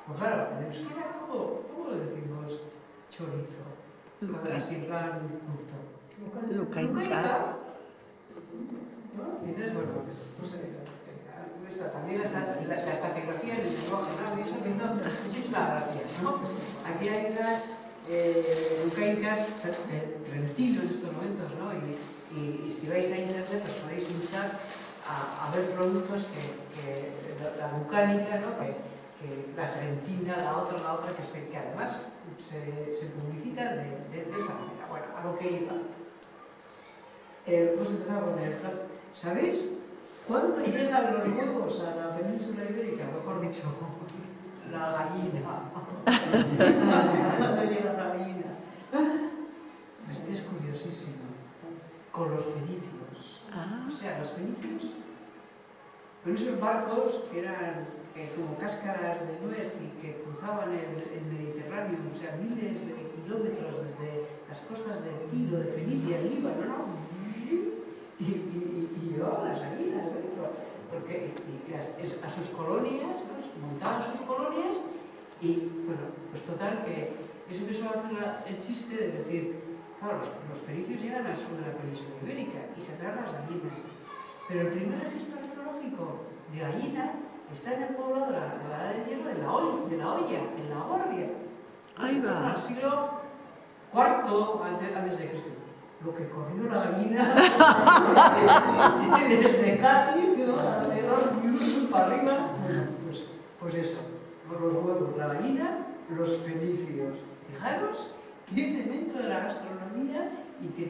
Pues claro, en euskera, ¿cómo decimos chorizo? Así en plan culto. Lucainca. Entonces, bueno, pues también la estratigrafía en el lenguaje, ¿no? Y eso me hizo muchísima gracia, ¿no? Pues aquí hay unas lucaincas Trentino en estos momentos, ¿no? Y si vais a internet os podéis hinchar a ver productos que la lucánica, ¿no? Que la trentina, la otra, que además se publicitan de esa manera. Bueno, a lo que iba. Pues empezaba a poner, ¿sabéis cuándo llegan los huevos a la península ibérica? Mejor dicho, la gallina. ¿Cuándo llega la gallina? Pues es curiosísimo. Con los fenicios. O sea, los fenicios, con esos barcos que eran como cáscaras de nuez y que cruzaban el Mediterráneo, o sea, miles de kilómetros desde las costas de Tiro, de Fenicia, el Líbano, ¿no? Y llevaban las gallinas dentro, porque a sus colonias, ¿no? Montaban sus colonias y, bueno, pues total que yo siempre suelo hacer el chiste de decir, claro, los fenicios llegan al sur de la península ibérica y se traen las gallinas, pero el primer registro arqueológico de gallina está en el poblado de la Edad del Hierro de la Hoya, en La Guardia. Ahí va. Al siglo IV antes de Cristo. Lo que corrió la gallina desde Cádiz, ¿no? Para arriba. Bueno, pues eso, por los huevos, la gallina, los fenicios. Fijaros qué elemento de la gastronomía y que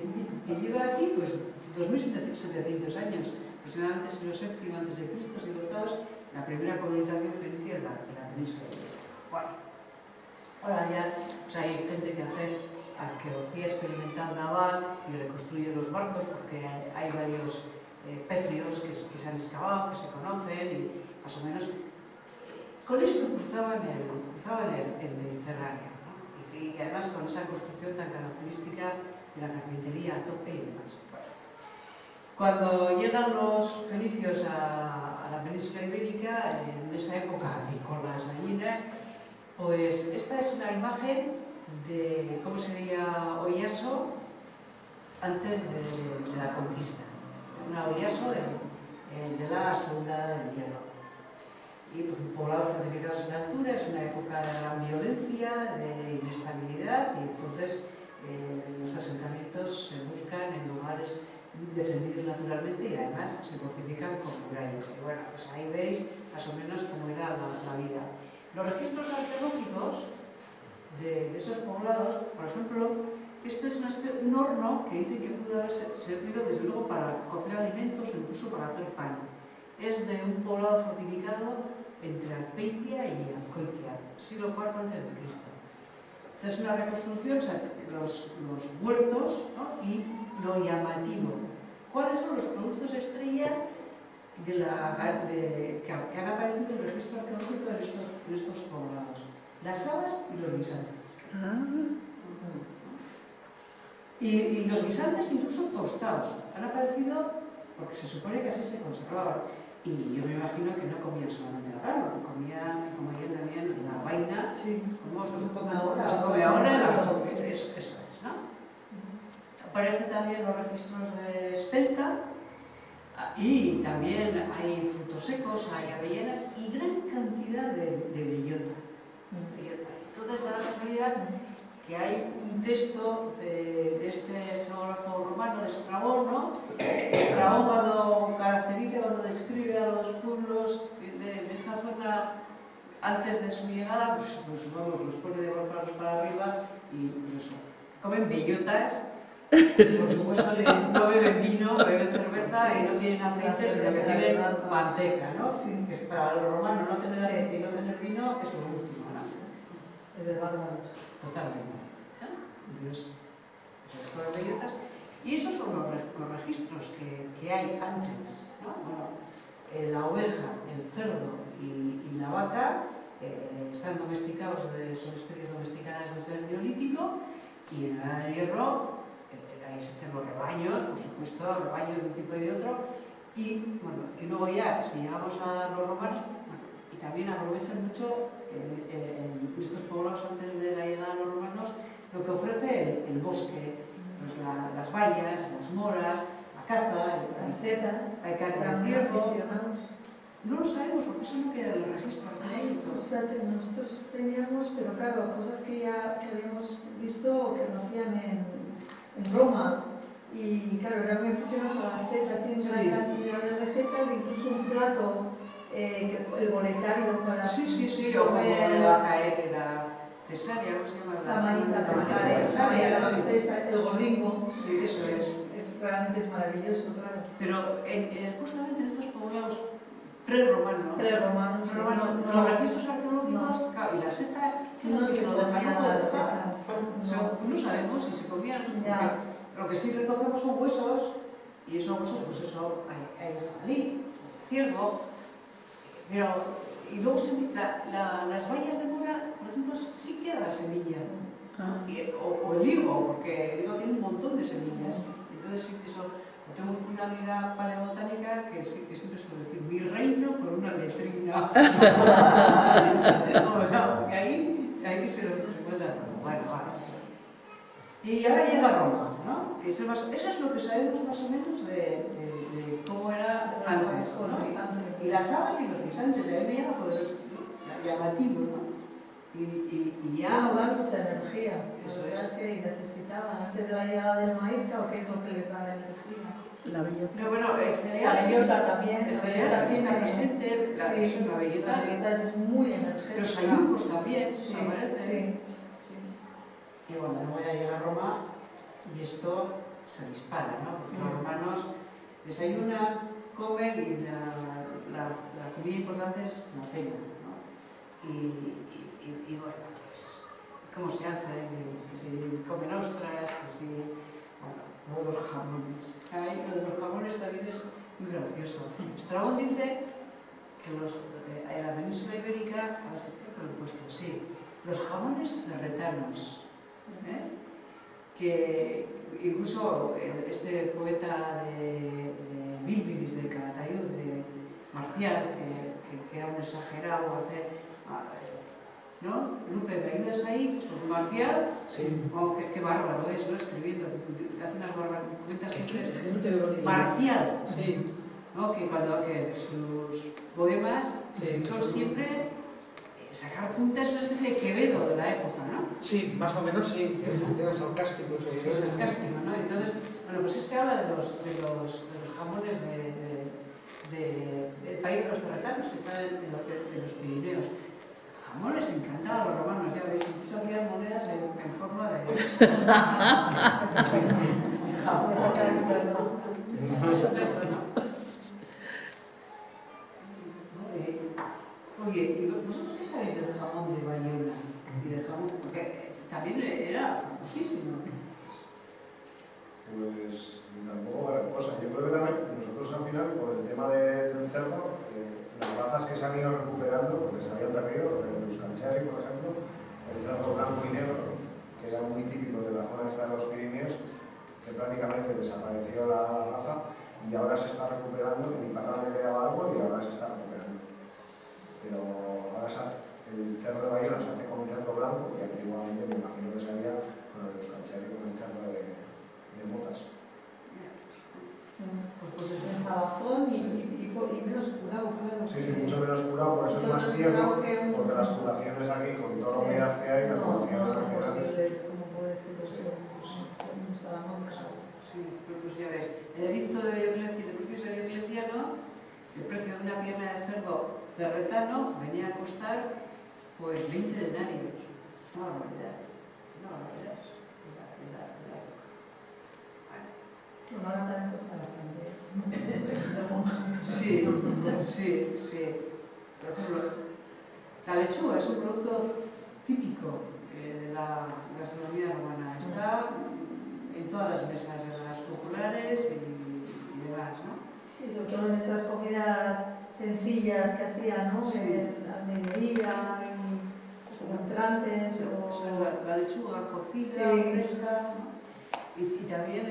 lleva aquí pues 2.700 años, aproximadamente siglo VII antes de Cristo, siglo VIII, la primera colonización fenicia de la península ibérica. Bueno, ahora ya pues hay gente que hace arqueología experimental naval y reconstruye los barcos porque hay varios pecios que se han excavado, que se conocen y más o menos con esto cruzaban el Mediterráneo, ¿no? Y además con esa construcción tan característica de la carpintería a tope y demás. Cuando llegan los fenicios a la península ibérica, en esa época y con las gallinas, pues esta es una imagen de cómo sería Oyaso antes de la conquista. Una Oyaso de la Segunda Edad del Hierro. Y pues un poblado fortificado en altura, es una época de gran violencia, de inestabilidad, y entonces los asentamientos se buscan en lugares defendidos naturalmente y además se fortifican con murallas. Y bueno, pues ahí veis más o menos cómo era la vida. Los registros arqueológicos de esos poblados, por ejemplo, esto es un horno que dicen que pudo haber servido desde luego para cocer alimentos o incluso para hacer pan. Es de un poblado fortificado entre Azpeitia y Azcoitia, siglo IV a.C. Esta es una reconstrucción, o sea, los huertos, ¿no? Y lo llamativo. ¿Cuáles son los productos estrella que han aparecido en el registro arqueológico de estos poblados? Las habas y los guisantes. Y los guisantes incluso tostados. Han aparecido porque se supone que así se conservaban. Y yo me imagino que no comían solamente la rama, que comían también la vaina, sí, como se come ahora. Se come ahora, eso es, ¿no? Aparecen también los registros de espelta y también hay frutos secos, hay avellanas y gran cantidad de bellota. Entonces da la casualidad que hay un texto de este geógrafo romano, de Estrabón, ¿no? Estrabón cuando describe a los pueblos de esta zona antes de su llegada, pues vamos, los pone de golpeados para arriba y pues eso, comen bellotas, por supuesto no beben vino, beben cerveza y no tienen aceite, sino que tienen manteca, ¿no? Sí. Que es para los romanos no tener aceite y no tener vino es lo último, ¿no? Es de bárbaros. Totalmente. Entonces, pues con las bellotas. Y esos son los registros que hay antes, ¿no? Bueno, la oveja, el cerdo y la vaca están domesticados, son especies domesticadas desde el Neolítico, y en la Edad del Hierro existen los rebaños, por supuesto, rebaños de un tipo y de otro, y bueno, y luego ya, si llegamos a los romanos, bueno, y también aprovechan mucho en estos poblados antes de la llegada de los romanos lo que ofrece el bosque, pues las vallas, las moras, la caza, Las setas, hay carne de también ciervo. aficionados. No lo sabemos porque eso no queda en el registro Pues arqueológico. fíjate, nosotros teníamos, pero claro, cosas que ya que habíamos visto o que no hacían en Roma. Y claro, eran muy aficionados a las setas, tienen gran Sí. cantidad de recetas, incluso un plato, que el boletario para Sí, o como le va a caer era cesárea, ¿cómo se llama? la manita cesárea, los César, el gorringo, Sí, eso es. realmente es maravilloso, claro. Pero justamente en estos poblados prerromanos, Prerromanos, sí, los registros arqueológicos claro, y la seta no se lo dejarían comían de las dejar. setas. No sabemos si se comían, Ya. porque lo que sí recogemos son huesos, y esos huesos, pues eso, hay jabalí, ciervo, pero, y luego las bayas de mora, por ejemplo, sí queda la semilla, o el higo, porque el higo tiene un montón de semillas, entonces sí que eso, yo tengo una amiga paleobotánica que siempre suele decir, mi reino por una letrina. Porque ahí se lo encuentra todo. Bueno, vale. Y ahora llega Roma, ¿no? Eso es lo que sabemos más o menos de cómo era antes, ¿no? Y las habas y los guisantes, de ahí me llama llamativo, ¿no? Y ya... Da mucha energía, Eso la verdad es. es que necesitaban, antes de la llegada del maíz, claro, ¿qué es lo que les daba energía? La bellota. Pero bueno, el La cereal sí bellota también. el cereal sí que está presente, Sí, es una bellota. la bellota es muy energética. Los ayucos también, Sí, me parece. sí. Y bueno, luego ya llega Roma y esto se dispara, ¿no? Porque los romanos desayunan, comen y la comida importante es la cena, ¿no? Y bueno, pues, ¿cómo se hace? Que si comen ostras, que si... Bueno, lo de los jamones. Lo de los jamones también es muy gracioso. Estrabón dice que en la península ibérica, a ver si creo que lo he puesto, sí, los jamones cerretanos, que incluso este poeta de Bílbilis, de Calatayud, de Marcial, que era un exagerado, ¿no? Lupe, ¿me ayudas ahí? Marcial, Sí. oh, qué bárbaro es, ¿no? Escribiendo, hace unas cuentas siempre. No te veo ni- Marcial, Sí. ¿no? Que sus poemas Sí, son sí. siempre sacar punta, es una especie de Quevedo de la época, ¿no? Sí, más o menos sí. Tienen sarcásticos. Es sarcástico, ¿no? Entonces, bueno, pues habla de los jamones del país de los cerretanos que están en los Pirineos. Jamones encantaban a los romanos, ya veis, incluso había monedas en forma de jamón. Oye, ¿y vosotros qué sabéis del jamón de Bayona? Y del jamón, porque también era famosísimo. Pues tampoco gran cosa. Yo creo que también nosotros al final, por el tema del cerdo, las razas que se han ido recuperando, porque se habían perdido, el Euskalcherry, por ejemplo, el cerdo blanco y negro, que era muy típico de la zona esta de los Pirineos, que prácticamente desapareció la raza y ahora se está recuperando. En Iparra le quedaba algo y ahora se está recuperando. Pero ahora el cerdo de Bayona se hace con un cerdo blanco y antiguamente me imagino que se haría con el Euskalcherry, con un cerdo de motas. Pues es un salazón y menos curado, claro. Sí, mucho menos curado, por eso es más tierno, porque las curaciones aquí, con toda la humedad que hay, las no curaciones son al final posibles como puede ser un salamanca. Sí, pues ya ves, el edicto de Diocleciano, de precios de Diocleciano, el precio de una pierna de cerdo cerretano venía a costar pues 20 denarios. Una barbaridad. Una barbaridad. Bueno, ahora también cuesta bastante. Sí. Por ejemplo, la lechuga es un producto típico de la gastronomía romana. Está en todas las mesas, en las populares y demás, ¿no? Sí, sobre todo en esas comidas sencillas que hacían, ¿no? Sí. Al mediodía y como entrantes o... Eso es la lechuga cocida, Sí. fresca, ¿no? Y también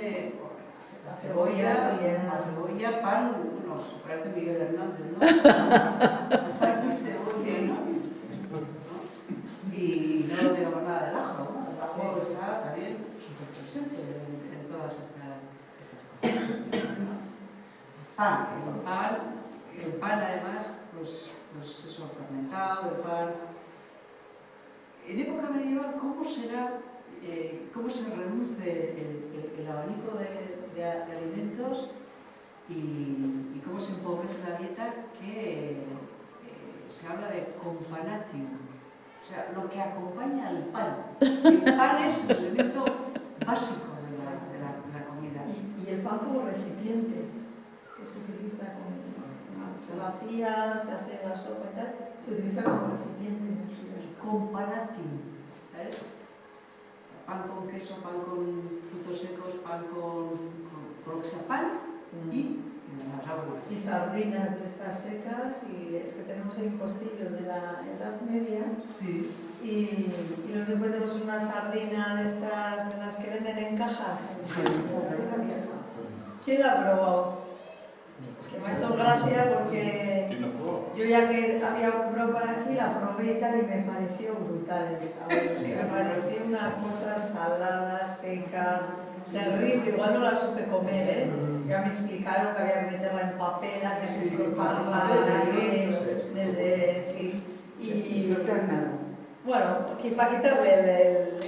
la cebolla, cebolla, pan, bueno, parece Miguel Hernández, ¿no? Pan y cebolla. pan. El pan además, pues eso, fermentado, el pan. En época medieval, ¿cómo se reduce el abanico de alimentos y cómo se empobrece la dieta? Que se habla de companatium, o sea, lo que acompaña al pan. El pan es el elemento básico de la comida. Y el pan como recipiente, que se utiliza como se vacía, se hace la sopa y tal, se utiliza como recipiente. Companatium, ¿sabes? Pan con queso, pan con frutos secos, pan con lo que sea pan y las aguas. Y sardinas de estas secas, y es que tenemos el impostillo de la Edad Media. Sí. Y lo único que tenemos es una sardina de estas, de las que venden en cajas. ¿Quién la ha probado? Que me ha hecho gracia porque yo ya que había comprado para aquí la probé y tal y me pareció brutal el sabor. Sí, me pareció una cosa salada, seca, terrible. Igual no la supe comer, ¿eh? Ya me explicaron que había que meterla en papel, había que frotarla, sí. Y bueno, aquí para quitarle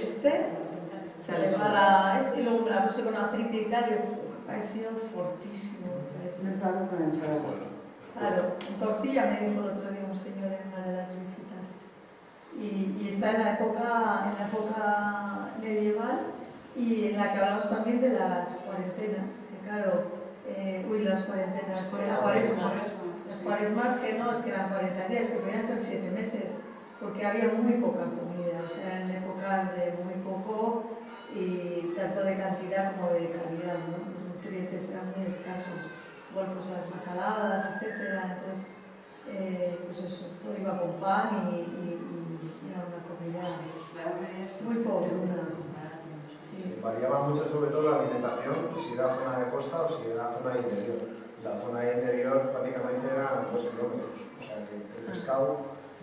se le va la y luego me la puse con aceite y tal y me pareció fortísimo. Claro, en tortilla me dijo el otro día un señor en una de las visitas. Y está en la época medieval y en la que hablamos también de las cuarentenas. Que claro, las cuarentenas, las cuaresmas que no es que eran 40 días, que podían ser 7 meses, porque había muy poca comida, o sea, en épocas de muy poco y tanto de cantidad como de calidad, ¿no? Los nutrientes eran muy escasos. Igual pues las bacaladas, etcétera, entonces pues eso, todo iba con pan y era una comida muy pobre. Sí, variaba mucho sobre todo la alimentación, si era zona de costa o si era zona interior. La zona interior prácticamente era 2 kilómetros, o sea que el pescado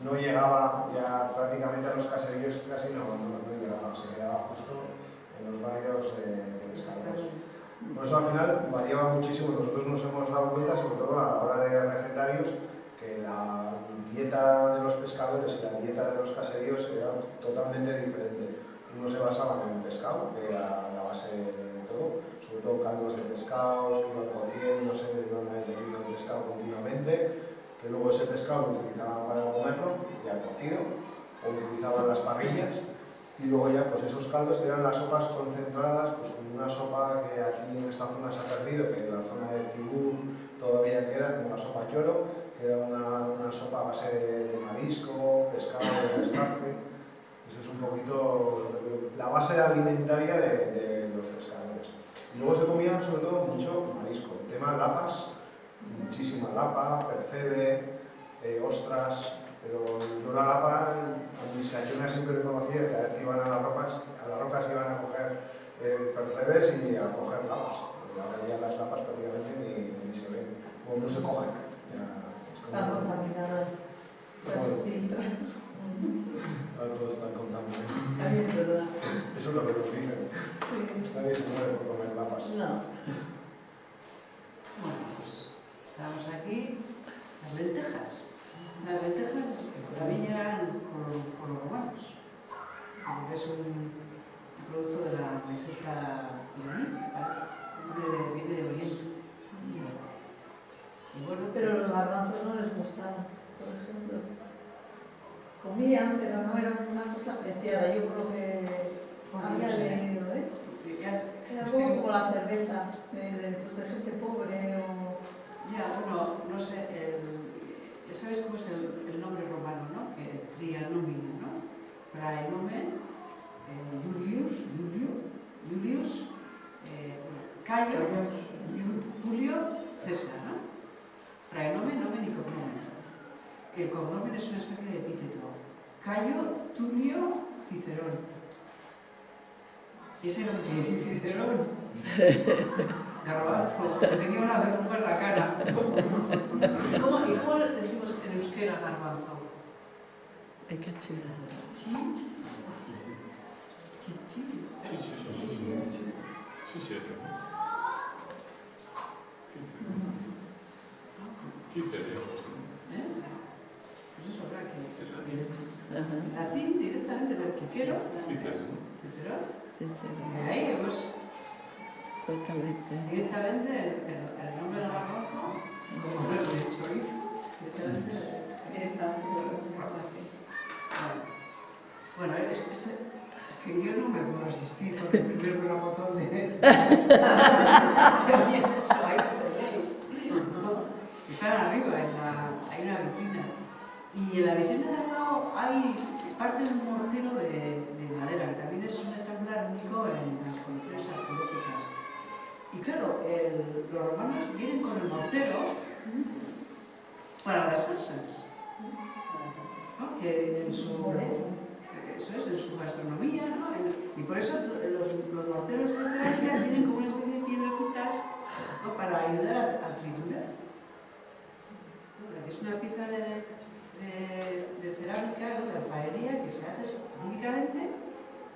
no llegaba ya prácticamente a los caseríos, casi no llegaba, se quedaba justo en los barrios de pescadores. Por eso al final variaba muchísimo, nosotros nos hemos dado cuenta, sobre todo a la hora de recetarios, que la dieta de los pescadores y la dieta de los caseríos era totalmente diferente. Uno se basaba en el pescado, que era la base de todo, sobre todo caldos de pescados que iban cociéndose, iban metiendo el pescado continuamente, que luego ese pescado lo utilizaban para comerlo, ya cocido, o lo utilizaban las parrillas. Y luego ya pues esos caldos que eran las sopas concentradas, pues con una sopa que aquí en esta zona se ha perdido, que en la zona de Cibur todavía queda, como la sopa lloro, que era una sopa a base de marisco, pescado, escape. Eso es un poquito la base alimentaria de los pescadores. Y luego se comían sobre todo mucho marisco. El tema lapas, muchísima lapa, percebe, ostras. Pero yo la lapa, a mis ayunas siempre me conocía que cada vez que iban a las rocas iban a coger percebes y a coger lapas. Porque ahora ya las lapas prácticamente ni se ven, o no se cogen. Están contaminadas, se filtran. Todos están contaminados. También es verdad. Eso es lo que nos dicen. Sí. Nadie se muere por comer lapas. No. Bueno, pues estamos aquí, las lentejas. Las lentejas también llegan con los romanos, porque es un producto de la meseta iraní, viene de Oriente. Y bueno, Pero los garbanzos no les gustaban, por ejemplo. Comían, pero no eran una cosa apreciada. Yo creo que había leído, Era algo como la cerveza, de gente pobre o... Ya, bueno, no sé, ¿sabes cómo es el nombre romano, no? Trianomina, ¿no? Praenomen, Julius, Cayo, Julio, César, ¿no? Praenomen, nomen y cognomen. El cognomen es una especie de epíteto. Cayo, Tulio, Cicerón. ¿Y ese era lo que dice Cicerón? Garbanzo, que tenía una verruga en la cara. ¿Y cómo decimos en euskera garbanzo? Hay que chulada. Chit. Chichi. Sí. Pues eso habrá que... Ajá. En latín, directamente del Quiquero, Cicerón, y de ahí, pues, Totalmente. directamente el nombre de garbanzo, como el de chorizo, directamente así. Bueno, es que yo no me puedo resistir con el primer melocotón de... Eso, ahí lo tenéis. Están arriba, hay una vitrina. Y en la vitrina de al lado hay parte de un mortero de madera, que también es un ejemplar único en las condiciones arqueológicas. Y claro, los romanos vienen con el mortero para las salsas, ¿no? Que en su... Eso es, en su gastronomía, ¿no? Y por eso los morteros de cerámica tienen como una especie de piedrecitas, ¿no? Para ayudar a triturar. Es una pieza de cerámica, ¿no? De alfarería, que se hace específicamente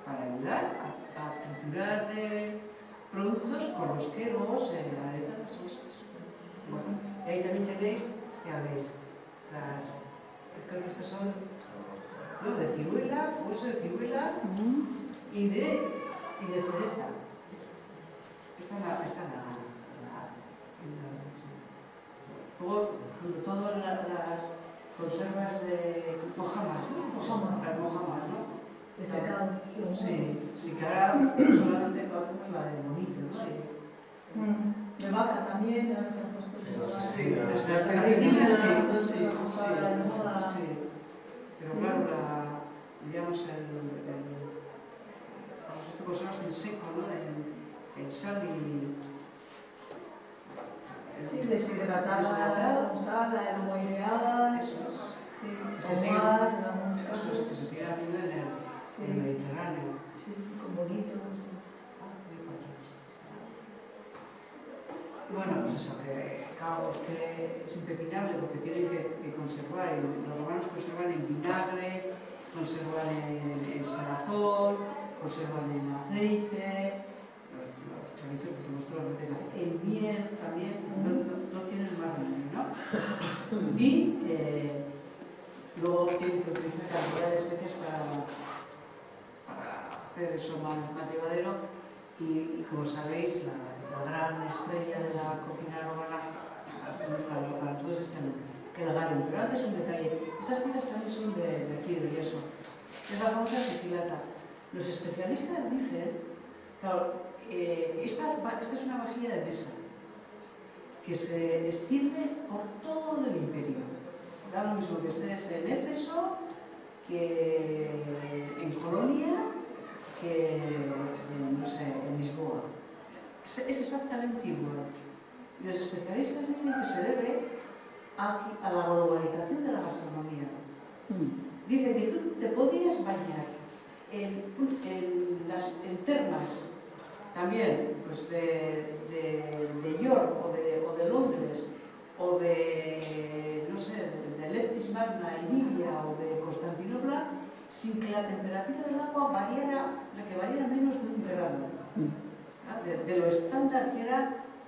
para ayudar a triturar productos con los que luego se realizan las salsas. Bueno, y ahí también tenéis, ya veis, creo que estas son, ¿no? De ciruela, hueso de ciruela y de cereza. Está en la luego, por ejemplo, todas las conservas de mojamas, ¿no? Las mojamas, ¿no? De secado. Sí, que ahora solamente conocemos la de bonito, ¿no? De vaca también, ahora se han puesto Las espinas. Las sí. Pero claro, digamos, esto conservas en seco, ¿no? En sal y... Sí, deshidratadas, con sal, luego aireadas, ahumadas en algunos Eso casos. es que se sigue haciendo en el Mediterráneo. Sí, con bonito. Y bueno, pues eso, que claro, es que es impepinable porque tienen que conservar, y los romanos conservan en vinagre, conservan en salazón, conservan en aceite, los chorizos por supuesto los meten en miel también, no tienen más remedio, ¿no? Y luego tienen que utilizar cantidad de especias para hacer eso más llevadero, y como sabéis, la gran estrella de la cocina romana, para nosotros es el gallo. Pero antes un detalle, estas piezas también son de aquí, de Yeso. Es la famosa sicilata. Los especialistas dicen, claro, esta es una vajilla de mesa que se extiende por todo el imperio. Da lo mismo que estés en Éfeso, que en Colonia, que no sé, en Lisboa. Es exactamente igual. Y los especialistas dicen que se debe a la globalización de la gastronomía. Dicen que tú te podías bañar en termas también, pues de York o de Londres o de, no sé, de Leptis Magna en Libia o de Constantinopla, sin que la temperatura del agua variara menos de 1 grado. De lo estándar que era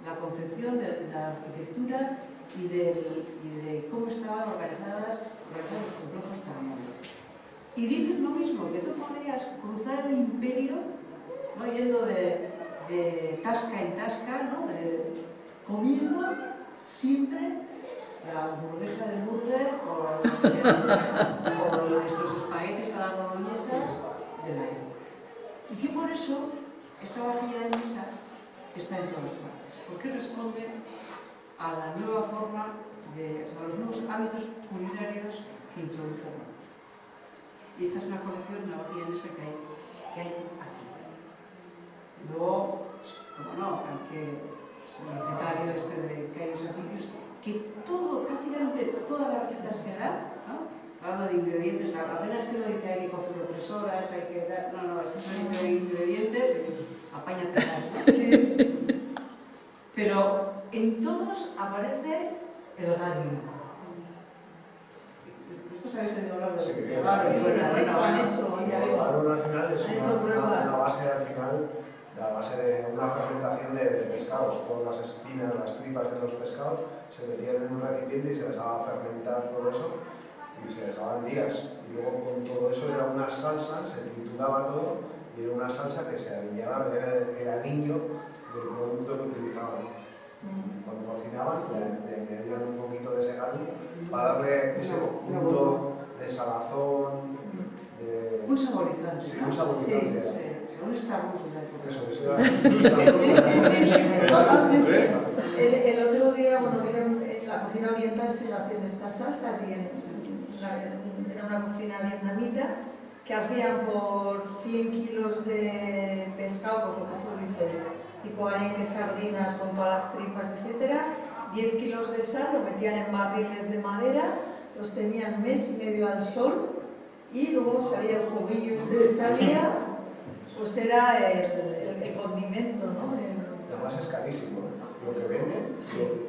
la concepción de la arquitectura y de cómo estaban organizados los complejos termales. Y dicen lo mismo, que tú podrías cruzar el imperio, ¿no? Yendo de tasca en tasca, ¿no? Comiendo siempre la hamburguesa de burger o estos espaguetis a la boloñesa de la época. Y que por eso esta vajilla de mesa está en todas partes, porque responde a la nueva forma, a los nuevos hábitos culinarios que introduce Roma. Y esta es una colección, una vajilla de mesa que hay aquí. Luego, pues, como no, aunque es el recetario que hay en los servicios, que prácticamente todas las recetas que da, ¿no? Hablando de ingredientes, apenas que uno dice hay que cocerlo 3 horas, hay que dar... No, simplemente hay ingredientes, apáñatelas, ¿no? Sí. Pero en todos aparece el gallo. ¿Vosotros habéis oído hablar de eso? Sí, han hecho. Al final es pruebas. la base de una fermentación de pescados, todas las espinas, las tripas de los pescados se metían en un recipiente y se dejaba fermentar todo eso y se dejaban días. Y luego con todo eso era una salsa, se trituraba todo y era una salsa que se aliñaba, era el aliño del producto que utilizaban. Cuando cocinaban le añadían un poquito de ese garum para darle ese punto de salazón, un saborizante. Sí, un saborizante. Sí, un Starbucks de la época. Eso, sí, totalmente. El otro día, bueno, en la cocina oriental se hacen estas salsas y era una cocina vietnamita que hacían por 100 kilos de pescado, pues lo que tú dices, tipo arenques, sardinas con todas las tripas, etc. 10 kilos de sal, lo metían en barriles de madera, los tenían mes y medio al sol y luego salía el juguillo este que salía, pues era el condimento, ¿no? Además es carísimo, lo que venden,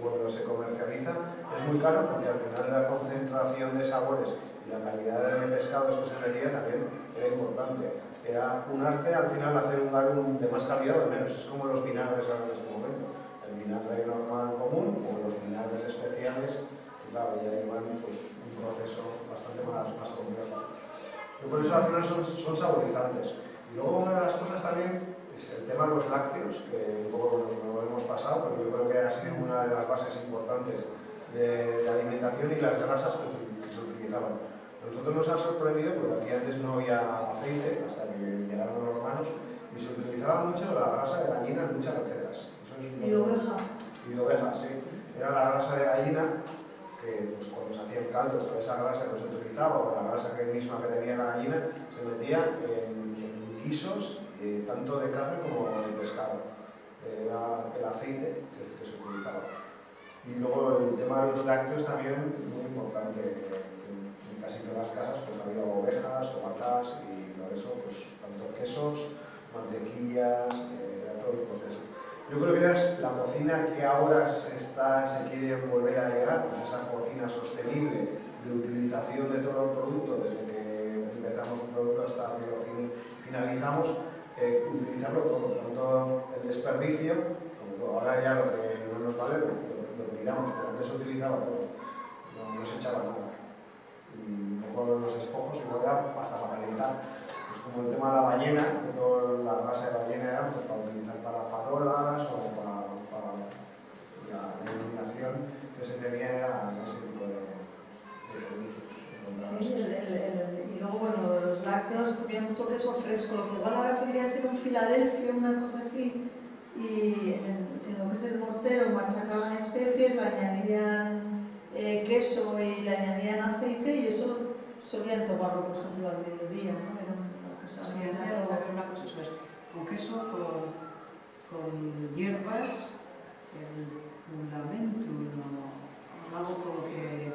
cuando se comercializa, es muy caro porque al final la concentración de sabores y la calidad de pescados que se metía también era importante. Era un arte al final hacer un garum de más calidad o de menos, es como los vinagres ahora en este momento. El vinagre normal común o los vinagres especiales, que claro, ya llevan pues, un proceso bastante más complejo. Y por eso al final son saborizantes. Y luego una de las cosas también es el tema de los lácteos, que un poco nos lo hemos pasado, pero yo creo que ha sido una de las bases importantes de alimentación y las grasas que se utilizaban. A nosotros nos ha sorprendido porque aquí antes no había aceite hasta que llegaron los romanos y se utilizaba mucho la grasa de gallina en muchas recetas. Eso es y de oveja. Y de oveja, sí. Era la grasa de gallina que pues, cuando se hacían caldos, toda esa grasa que se utilizaba o la grasa misma que tenía la gallina se metía en guisos tanto de carne como de pescado. Era el aceite que se utilizaba. Y luego el tema de los lácteos también muy importante. En casi todas las casas pues había ovejas o vacas y todo eso, pues tanto quesos, mantequillas, era todo el proceso. Yo creo que es la cocina que ahora se quiere volver a llegar, pues esa cocina sostenible de utilización de todo el producto, desde que empezamos un producto hasta que lo finalizamos, utilizarlo todo, tanto el desperdicio, como todo. Ahora ya lo que no nos vale lo tiramos, pero antes se utilizaba todo, no se echaba nada. Y un poco los despojos igual era hasta para calentar. Pues como el tema de la ballena, que toda la grasa de ballena era pues, para utilizar para farolas o para la iluminación que se tenía era ese tipo de productos. Sí, y luego, bueno, de los lácteos comía mucho queso fresco, lo que igual ahora podría ser un Filadelfia, una cosa así, y en lo que es el mortero machacaban especies, le añadían queso y le añadían aceite y eso solían tomarlo, por ejemplo, al mediodía, ¿no? Era una cosa Sí, hacía también una cosa, eso es, con queso, con hierbas, el fundamento, algo con lo que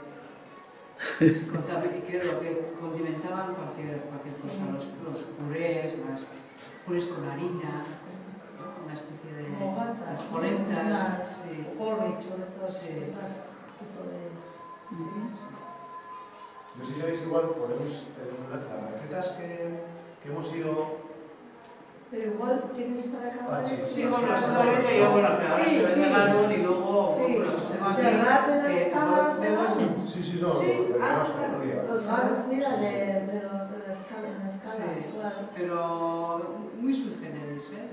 condimentaban cualquier cosa, los purés, purés con harina, una especie de como gachas, las polentas, sí. porridge o estos tipos de... Sí. Yo si queréis igual ponemos las recetas que hemos ido... Pero igual tienes para acabar sí, esto. Sí, bueno, se yo, bueno, que ahora se vende galón y luego, sí, bueno, pues tengo se arrate las que cámaras, vemos... Sí, no, Sí, lo tenemos claro. por día. los galos, mira, Sí, sí. de la escala, en la escala, Sí. claro. Pero muy sui generis, ¿eh?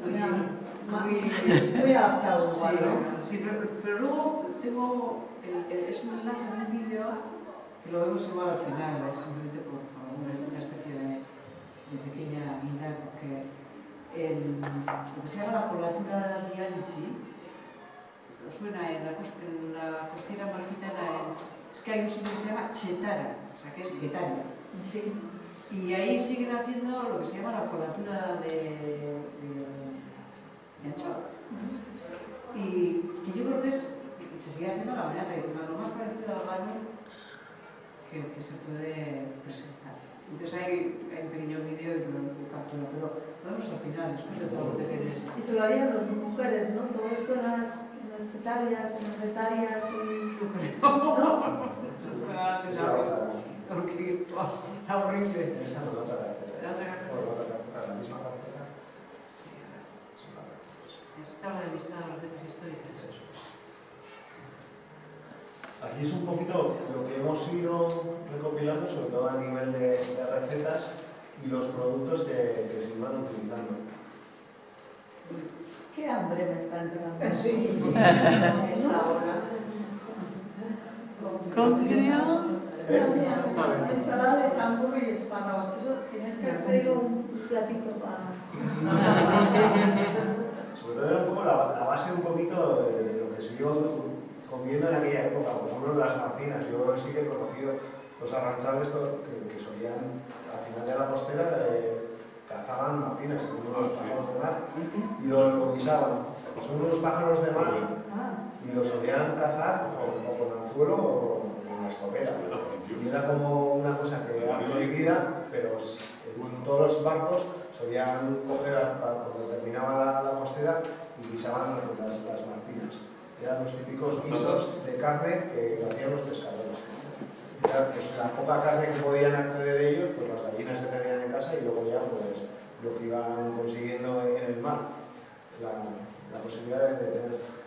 Muy adaptado Sí, igual, ¿no? sí, pero luego tengo, es un enlace de un vídeo que lo vemos igual al final, es simplemente por favor, una especie de pequeña guinda, porque lo que se llama la colatura di Alici, suena en la costera amalfitana, es que hay un sitio que se llama Chetara, o sea que es Guetaria. Sí. Y ahí siguen haciendo lo que se llama la colatura de anchoa. Y yo creo que se sigue haciendo de la manera tradicional, lo más parecido al gallo que se puede presentar. Entonces hay un pequeño vídeo y lo captura, pero lo vemos al final, después de todo lo que tienes. Y te lo harían las mujeres, ¿no? Todo esto en las chetarias, en las retarias y... Yo creo. ¿No? Se sabe. Porque la horrible. Esta no es otra carpeta. La otra carpeta. O la otra carpeta, la misma carpeta. Sí, a ver. Son las recetas. Esta habla de listado de recetas históricas. Eso es. Aquí es un poquito lo que hemos ido recopilando, sobre todo a nivel de recetas y los productos que se iban utilizando. Qué hambre me está entrando. Sí, a esta hora. Congrio. Ensalada de changurro y espárragos. Eso tienes que haber pedido un platito para... Sobre todo era un poco la base un poquito de lo que se iba comiendo en aquella época. Por ejemplo, las martinas. Yo sí que he conocido los arranchales que solían, al final de la costera, cazaban martinas, según unos pájaros de mar, y lo guisaban. Son unos pájaros de mar y los solían cazar o con anzuelo o con la escopeta. Y era como una cosa que era prohibida, pero en todos los barcos solían coger cuando terminaba la costera y guisaban las martinas. Eran los típicos guisos de carne que hacían los pescadores. Era pues, la poca carne que podían acceder ellos, pues las gallinas que tenían en casa y luego ya pues, lo que iban consiguiendo en el mar, la posibilidad de tener.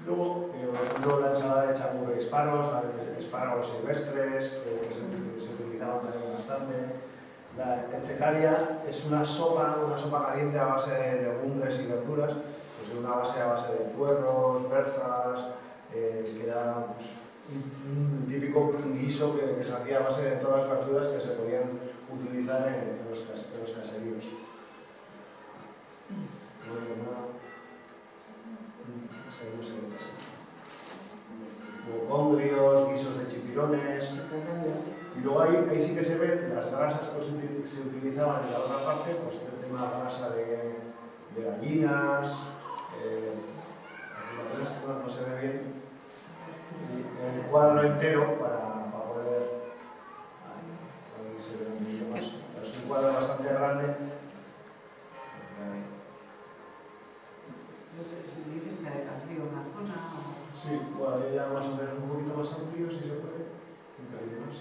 Luego, por ejemplo, la ensalada de changurro y espárragos silvestres, que se utilizaban también bastante. La echecaria es una sopa caliente a base de legumbres y verduras, pues una base a base de puerros, berzas, que era pues, un típico guiso que se hacía a base de todas las verduras que se podían utilizar en los caseríos. Congrios, guisos de chipirones, y luego ahí sí que se ven las grasas que se utilizaban en la otra parte, pues el tema de grasa de gallinas, la verdad es que no se ve bien el cuadro entero para poder, ahí se ve un poquito más, pero es un cuadro bastante grande. Si dices que hay amplio una zona o... Sí, bueno, ya más o menos un poquito más amplio, si se puede, un pelín más.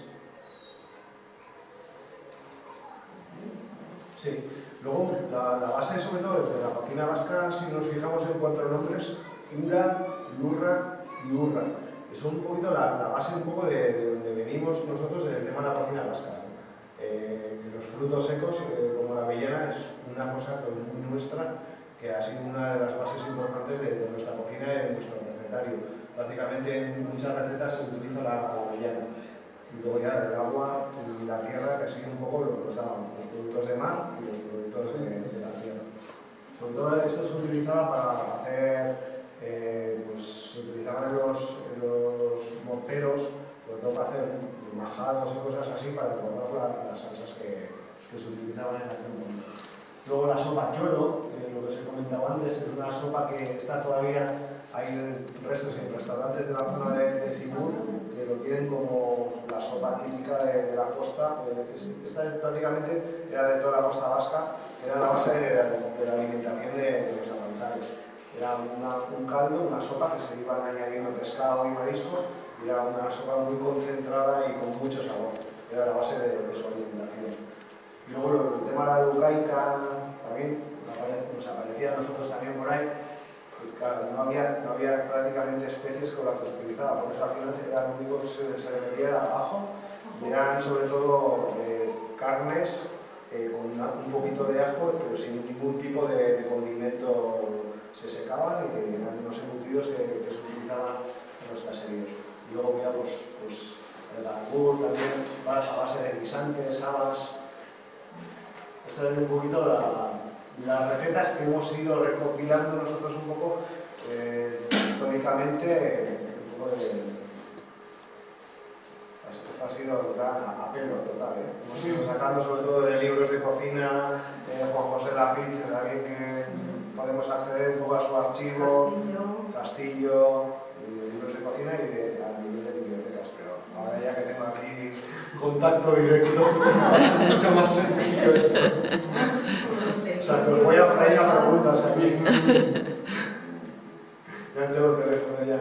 Sí, luego la base sobre todo de la cocina vasca, si nos fijamos en 4 nombres, Inda, Lurra y Urra, que son un poquito la base un poco de donde venimos nosotros del tema de la cocina vasca. Los frutos secos, como la avellana, es una cosa muy nuestra, que ha sido una de las bases importantes de nuestra cocina y de nuestro recetario. Prácticamente en muchas recetas se utiliza la avellana. Y luego ya el agua y la tierra, que ha sido un poco lo que nos daban, los productos de mar y los productos de la tierra. Sobre todo esto se utilizaba para hacer, pues se utilizaban en los morteros, sobre todo para hacer majados y cosas así, para recordar las salsas que se utilizaban en aquel momento. Luego la sopa cholo, que lo que os he comentado antes, es una sopa que está todavía, hay restos en restaurantes de la zona de Sibur, que lo tienen como la sopa típica de la costa. Esta prácticamente era de toda la costa vasca, era la base de la alimentación de los arranchales. Era un caldo, una sopa que se iban añadiendo pescado y marisco, y era una sopa muy concentrada y con mucho sabor. Era la base de su alimentación. Y luego el tema de la lucaica también nos aparecía a nosotros también por ahí. Claro, no había prácticamente especies con las que se utilizaba, por eso al final era lo único que se le metía era ajo, y eran sobre todo carnes con un poquito de ajo, pero sin ningún tipo de condimento, se secaban y eran unos embutidos que se utilizaban en los caseríos. Y luego ya pues el gargur también, a base de guisantes, habas. Estas son un poquito las recetas que hemos ido recopilando nosotros un poco históricamente. Esto ha sido un gran apelo total. Hemos ido sacando sobre todo de libros de cocina, Juan José Lapitz, es alguien que podemos acceder un poco a su archivo, Castillo, y de libros de cocina y a nivel de bibliotecas, pero ahora ya que tengo aquí contacto directo, mucho más sencillo esto. O sea, que os voy a freír a preguntas aquí. Ya tengo el teléfono ya.